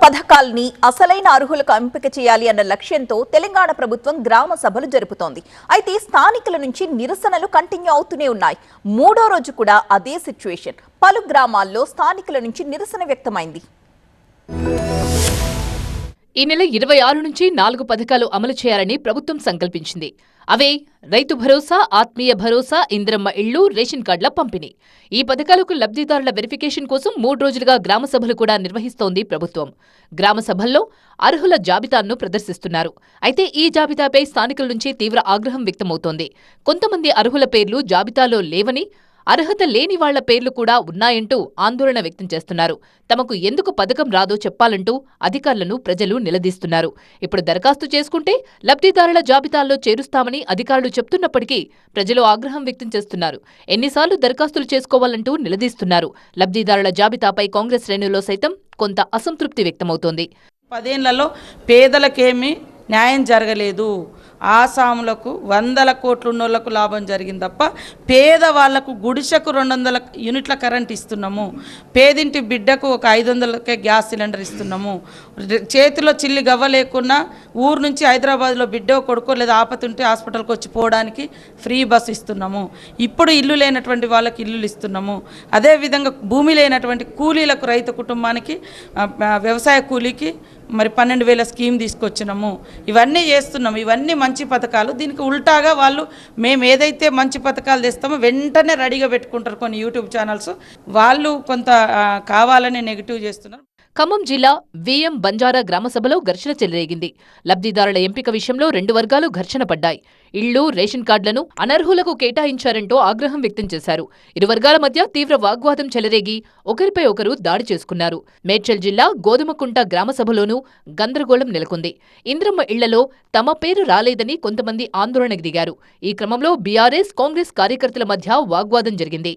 పథకాల్ని అసలైన అర్హులకు ఎంపిక చేయాలి అన్న లక్ష్యంతో తెలంగాణ ప్రభుత్వం గ్రామ సభలు జరుపుతోంది. అయితే స్థానికుల నుంచి నిరసనలు కంటిన్యూ అవుతూనే ఉన్నాయి. మూడో రోజు కూడా అదే సిచ్యువేషన్. పలు గ్రామాల్లో స్థానికుల నుంచి నిరసన వ్యక్తమైంది. ఈ నెల 26 నుంచి 4 పథకాలు అమలు చేయాలని ప్రభుత్వం సంకల్పించింది. అవే రైతు భరోసా, ఆత్మీయ భరోసా, ఇందిరమ్మ ఇళ్లు, రేషన్ కార్డుల పంపిణీ. ఈ పథకాలకు లబ్ధిదారుల వెరిఫికేషన్ కోసం 3 రోజులుగా గ్రామ సభలు కూడా నిర్వహిస్తోంది ప్రభుత్వం. గ్రామ సభల్లో అర్హుల జాబితాను ప్రదర్శిస్తున్నారు. అయితే ఈ జాబితాపై స్థానికుల నుంచి తీవ్ర ఆగ్రహం వ్యక్తమవుతోంది. కొంతమంది అర్హుల పేర్లు జాబితాలో లేవని, అర్హత లేని వాళ్ల పేర్లు కూడా ఉన్నాయంటూ ఆందోళన వ్యక్తం చేస్తున్నారు. తమకు ఎందుకు పథకం రాదో చెప్పాలంటూ అధికారులను ప్రజలు నిలదీస్తున్నారు. ఇప్పుడు దరఖాస్తు చేసుకుంటే లబ్ధిదారుల జాబితాల్లో చేరుస్తామని అధికారులు చెప్తున్నప్పటికీ ప్రజలు ఆగ్రహం వ్యక్తం చేస్తున్నారు. ఎన్నిసార్లు దరఖాస్తులు చేసుకోవాలంటూ నిలదీస్తున్నారు. లబ్ధిదారుల జాబితాపై కాంగ్రెస్ శ్రేణుల్లో సైతం కొంత అసంతృప్తి వ్యక్తమవుతోంది. 10 ఏళ్లలో పేదలకేమీ న్యాయం జరగలేదు. ఆసాములకు 100 కోట్లు ఉన్నోళ్లకు లాభం జరిగింది తప్ప పేదవాళ్లకు గుడిసెకు 200 యూనిట్ల కరెంట్ ఇస్తున్నాము. పేదింటి బిడ్డకు ఒక 500కే గ్యాస్ సిలిండర్ ఇస్తున్నాము. చేతిలో చిల్లి గవ్వ లేకున్నా ఊరు నుంచి హైదరాబాద్లో బిడ్డ కొడుకో లేదా ఆపతుంటే హాస్పిటల్కి వచ్చి పోవడానికి ఫ్రీ బస్ ఇస్తున్నాము. ఇప్పుడు ఇల్లు లేనటువంటి వాళ్ళకి ఇల్లులు ఇస్తున్నాము. అదేవిధంగా భూమి లేనటువంటి కూలీలకు, రైతు కుటుంబానికి వ్యవసాయ కూలీకి మరి 12,000 స్కీమ్ తీసుకొచ్చినాము. ఇవన్నీ చేస్తున్నాము. ఇవన్నీ మంచి పథకాలు. దీనికి ఉల్టాగా వాళ్ళు మేము ఏదైతే మంచి పథకాలు తెస్తామో వెంటనే రెడీగా పెట్టుకుంటారు కొన్ని యూట్యూబ్ ఛానల్స్. వాళ్ళు కొంత కావాలని నెగిటివ్ చేస్తున్నారు. ఖమ్మం జిల్లా విఎం బంజారా గ్రామసభలో ఘర్షణ చెలరేగింది. లబ్ధిదారుల ఎంపిక విషయంలో 2 వర్గాలు ఘర్షణ పడ్డాయి. ఇళ్లు, రేషన్ కార్డులను అనర్హులకు కేటాయించారంటూ ఆగ్రహం వ్యక్తం చేశారు. ఇరు వర్గాల మధ్య తీవ్ర వాగ్వాదం చెలరేగి ఒకరిపై ఒకరు దాడి చేసుకున్నారు. మేడ్చల్ జిల్లా గోధుమకుంట గ్రామసభలోనూ గందరగోళం నెలకొంది. ఇంద్రమ్మ ఇళ్లలో తమ పేరు రాలేదని కొంతమంది ఆందోళనకు దిగారు. ఈ క్రమంలో బీఆర్ఎస్, కాంగ్రెస్ కార్యకర్తల మధ్య వాగ్వాదం జరిగింది.